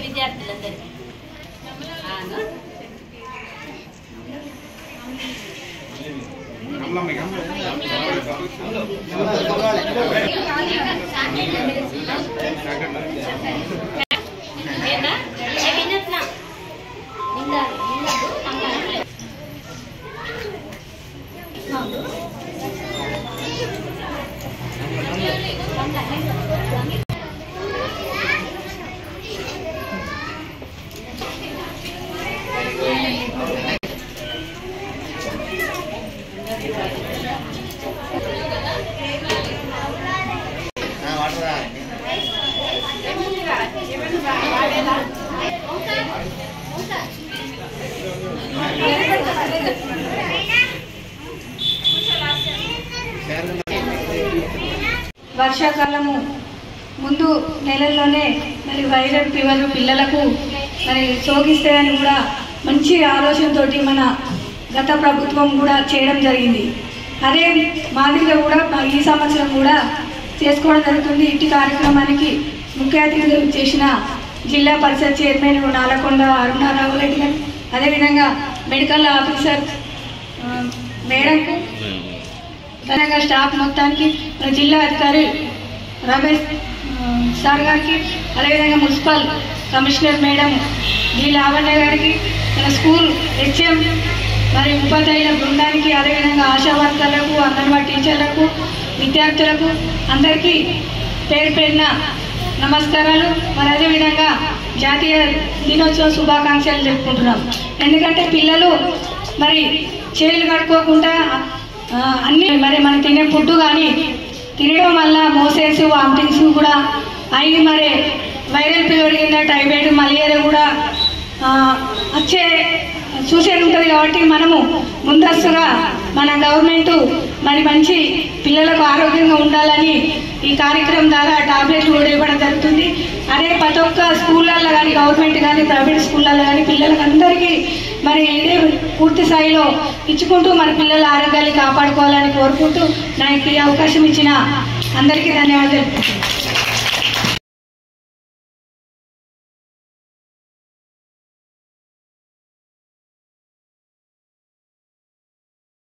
విద్యార్థులందరికీ వర్షాకాలము ముందు నెలల్లోనే మరి వైరల్ ఫీవర్ పిల్లలకు మరి సోకిస్తాయని కూడా మంచి ఆలోచనతోటి మన గత ప్రభుత్వం కూడా చేయడం జరిగింది. అదే మాదిరిగా కూడా ఈ సంవత్సరం కూడా చేసుకోవడం జరుగుతుంది. ఇట్టి కార్యక్రమానికి ముఖ్య అతిథులు చేసిన జిల్లా పరిషత్ చైర్మన్ నాలకొండ అరుణారావు రెడ్డి గారు, అదేవిధంగా మెడికల్ ఆఫీసర్ మేడంకు, అదేవిధంగా స్టాఫ్ మొత్తానికి, జిల్లా అధికారి రమేష్ సార్ గారికి, అదేవిధంగా municipal commissioner madam D Lavanya గారికి, మన స్కూల్ హెచ్ఎం మరి ఉపాధ్యాయుల బృందానికి, అదేవిధంగా ఆశా వర్కర్లకు, అంగన్వాడీ టీచర్లకు, విద్యార్థులకు అందరికీ పేరు పేరున నమస్కారాలు. మరి అదేవిధంగా జాతీయ దినోత్సవ శుభాకాంక్షలు చెప్పుకుంటున్నాం. ఎందుకంటే పిల్లలు మరి చేతులు కడుక్కోకుండా అన్నీ మరి మనం తినే ఫుడ్ కానీ తినడం వల్ల మోషన్స్ వామిటింగ్స్ కూడా అవి మరి వైరల్ ఫీవర్ కింద టైఫాయిడ్ మలేరియా కూడా వచ్చే సూచన ఉంటుంది. కాబట్టి మనము ముందస్తుగా మన గవర్నమెంట్ మరి మంచి పిల్లలకు ఆరోగ్యంగా ఉండాలని ఈ కార్యక్రమం ద్వారా టాబ్లెట్లు కూడా ఇవ్వడం జరుగుతుంది. అదే ప్రతి ఒక్క స్కూళ్ళల్లో కానీ గవర్నమెంట్ కానీ ప్రైవేట్ స్కూళ్ళల్లో కానీ పిల్లలకు అందరికీ మరి ఇదే పూర్తి స్థాయిలో ఇచ్చుకుంటూ మన పిల్లల ఆరోగ్యాన్ని కాపాడుకోవాలని కోరుకుంటూ నాకు ఈ అవకాశం ఇచ్చిన అందరికీ ధన్యవాదాలు.